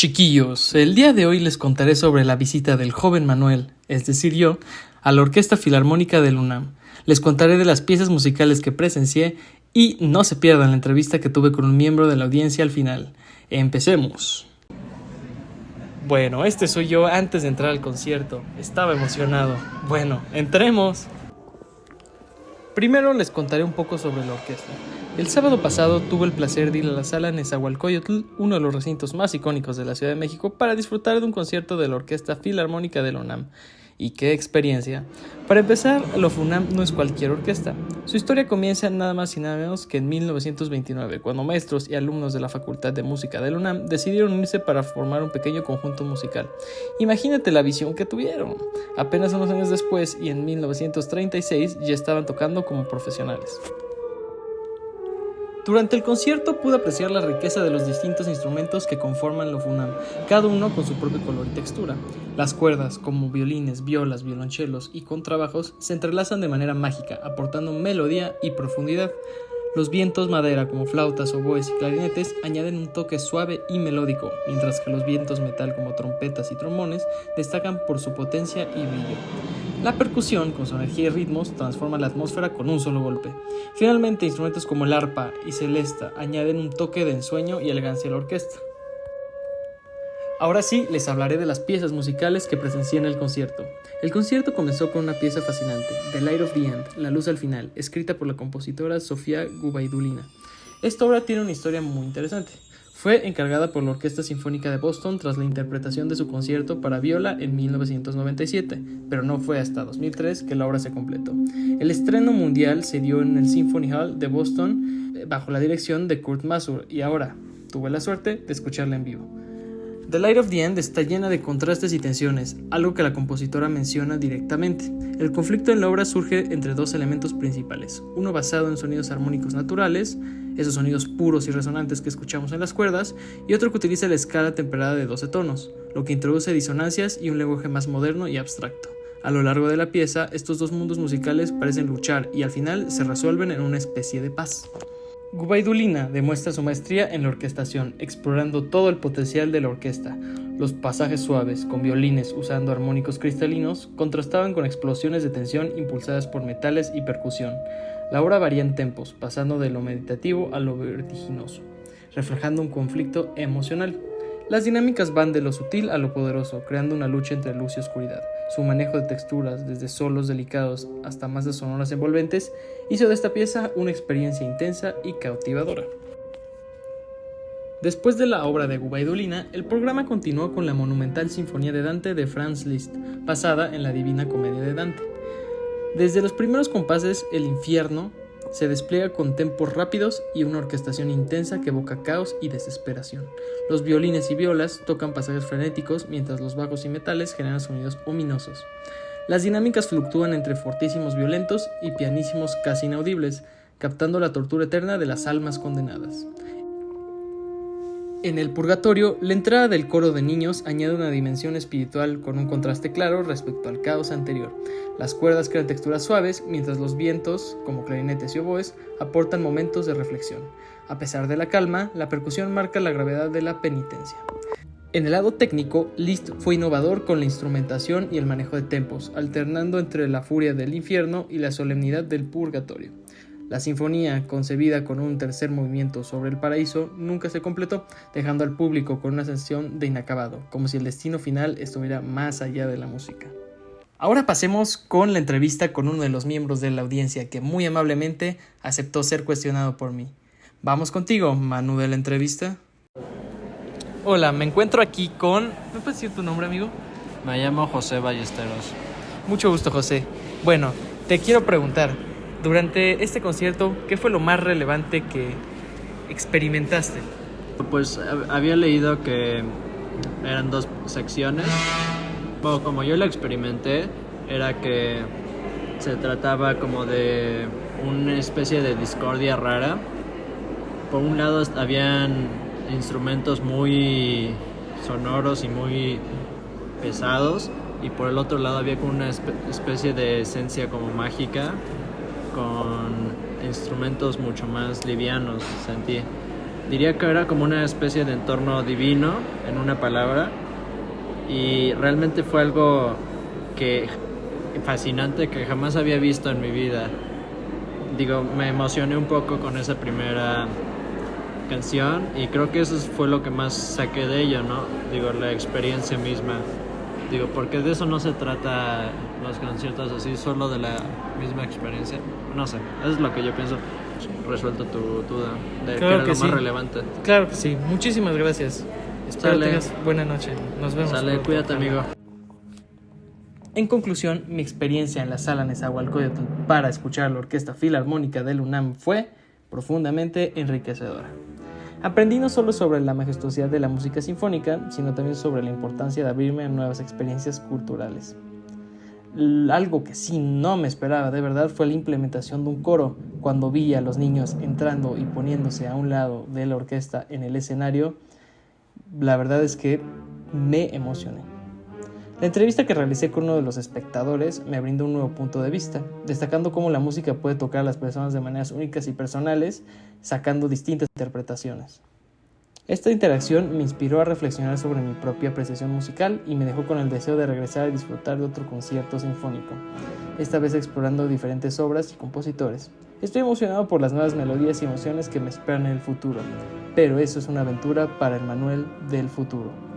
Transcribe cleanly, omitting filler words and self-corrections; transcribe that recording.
Chiquillos, el día de hoy les contaré sobre la visita del joven Manuel, es decir yo, a la Orquesta Filarmónica del UNAM. Les contaré de las piezas musicales que presencié y no se pierdan la entrevista que tuve con un miembro de la audiencia al final. Empecemos. Bueno, este soy yo antes de entrar al concierto. Estaba emocionado. Bueno, entremos. Primero les contaré un poco sobre la orquesta. El sábado pasado tuve el placer de ir a la sala Nezahualcóyotl, uno de los recintos más icónicos de la Ciudad de México, para disfrutar de un concierto de la Orquesta Filarmónica de la UNAM. ¡Y qué experiencia! Para empezar, la FUNAM no es cualquier orquesta. Su historia comienza nada más y nada menos que en 1929, cuando maestros y alumnos de la Facultad de Música de la UNAM decidieron unirse para formar un pequeño conjunto musical. Imagínate la visión que tuvieron. Apenas unos años después, y en 1936, ya estaban tocando como profesionales. Durante el concierto pude apreciar la riqueza de los distintos instrumentos que conforman la FUNAM, cada uno con su propio color y textura. Las cuerdas, como violines, violas, violonchelos y contrabajos, se entrelazan de manera mágica, aportando melodía y profundidad. Los vientos madera, como flautas, oboes y clarinetes, añaden un toque suave y melódico, mientras que los vientos metal, como trompetas y trombones, destacan por su potencia y brillo. La percusión, con su energía y ritmos, transforma la atmósfera con un solo golpe. Finalmente, instrumentos como el arpa y celesta añaden un toque de ensueño y elegancia a la orquesta. Ahora sí, les hablaré de las piezas musicales que presencié en el concierto. El concierto comenzó con una pieza fascinante, The Light of the End, La Luz al Final, escrita por la compositora Sofía Gubaidulina. Esta obra tiene una historia muy interesante. Fue encargada por la Orquesta Sinfónica de Boston tras la interpretación de su concierto para viola en 1997, pero no fue hasta 2003 que la obra se completó. El estreno mundial se dio en el Symphony Hall de Boston bajo la dirección de Kurt Masur y ahora tuve la suerte de escucharla en vivo. The Light of the End está llena de contrastes y tensiones, algo que la compositora menciona directamente. El conflicto en la obra surge entre dos elementos principales, uno basado en sonidos armónicos naturales, esos sonidos puros y resonantes que escuchamos en las cuerdas, y otro que utiliza la escala temperada de 12 tonos, lo que introduce disonancias y un lenguaje más moderno y abstracto. A lo largo de la pieza, estos dos mundos musicales parecen luchar y al final se resuelven en una especie de paz. Gubaidulina demuestra su maestría en la orquestación, explorando todo el potencial de la orquesta. Los pasajes suaves, con violines usando armónicos cristalinos, contrastaban con explosiones de tensión impulsadas por metales y percusión. La obra varía en tempos, pasando de lo meditativo a lo vertiginoso, reflejando un conflicto emocional. Las dinámicas van de lo sutil a lo poderoso, creando una lucha entre luz y oscuridad. Su manejo de texturas, desde solos delicados hasta masas sonoras envolventes, hizo de esta pieza una experiencia intensa y cautivadora. Después de la obra de Gubaidulina, el programa continuó con la monumental Sinfonía de Dante de Franz Liszt, basada en la Divina Comedia de Dante. Desde los primeros compases, el infierno se despliega con tempos rápidos y una orquestación intensa que evoca caos y desesperación. Los violines y violas tocan pasajes frenéticos, mientras los bajos y metales generan sonidos ominosos. Las dinámicas fluctúan entre fortísimos violentos y pianísimos casi inaudibles, captando la tortura eterna de las almas condenadas. En el Purgatorio, la entrada del coro de niños añade una dimensión espiritual con un contraste claro respecto al caos anterior. Las cuerdas crean texturas suaves, mientras los vientos, como clarinetes y oboes, aportan momentos de reflexión. A pesar de la calma, la percusión marca la gravedad de la penitencia. En el lado técnico, Liszt fue innovador con la instrumentación y el manejo de tempos, alternando entre la furia del infierno y la solemnidad del purgatorio. La sinfonía, concebida con un tercer movimiento sobre el paraíso, nunca se completó, dejando al público con una sensación de inacabado, como si el destino final estuviera más allá de la música. Ahora pasemos con la entrevista con uno de los miembros de la audiencia que muy amablemente aceptó ser cuestionado por mí. Vamos contigo, Manu de la entrevista. Hola, me encuentro aquí con... ¿Me puedes decir tu nombre, amigo? Me llamo José Ballesteros. Mucho gusto, José. Bueno, te quiero preguntar, durante este concierto, ¿qué fue lo más relevante que experimentaste? Pues había leído que eran dos secciones. Bueno, como yo lo experimenté, era que se trataba como de una especie de discordia rara. Por un lado habían instrumentos muy sonoros y muy pesados, y por el otro lado había como una especie de esencia como mágica, con instrumentos mucho más livianos, sentí. diría que era como una especie de entorno divino, en una palabra, y realmente fue algo que fascinante que jamás había visto en mi vida. Digo, me emocioné un poco con esa primera canción y creo que eso fue lo que más saqué de ello, ¿no? Digo, la experiencia misma. Digo, porque de eso no se trata los conciertos así, solo de la misma experiencia. No sé, eso es lo que yo pienso. Resuelto tu duda de Claro que era que lo sí. más relevante. Claro que sí. Muchísimas gracias. Espero Sale. tengas buena noche. Nos vemos. Sale, pronto. cuídate, amigo. En conclusión, mi experiencia en la sala Nezahualcóyotl para escuchar la Orquesta Filarmónica del UNAM fue profundamente enriquecedora. Aprendí no solo sobre la majestuosidad de la música sinfónica, sino también sobre la importancia de abrirme a nuevas experiencias culturales. Algo que sí no me esperaba de verdad fue la implementación de un coro. Cuando vi a los niños entrando y poniéndose a un lado de la orquesta en el escenario, la verdad es que me emocioné. La entrevista que realicé con uno de los espectadores me brindó un nuevo punto de vista, destacando cómo la música puede tocar a las personas de maneras únicas y personales, sacando distintas interpretaciones. Esta interacción me inspiró a reflexionar sobre mi propia apreciación musical y me dejó con el deseo de regresar a disfrutar de otro concierto sinfónico, esta vez explorando diferentes obras y compositores. Estoy emocionado por las nuevas melodías y emociones que me esperan en el futuro, pero eso es una aventura para el Manuel del futuro.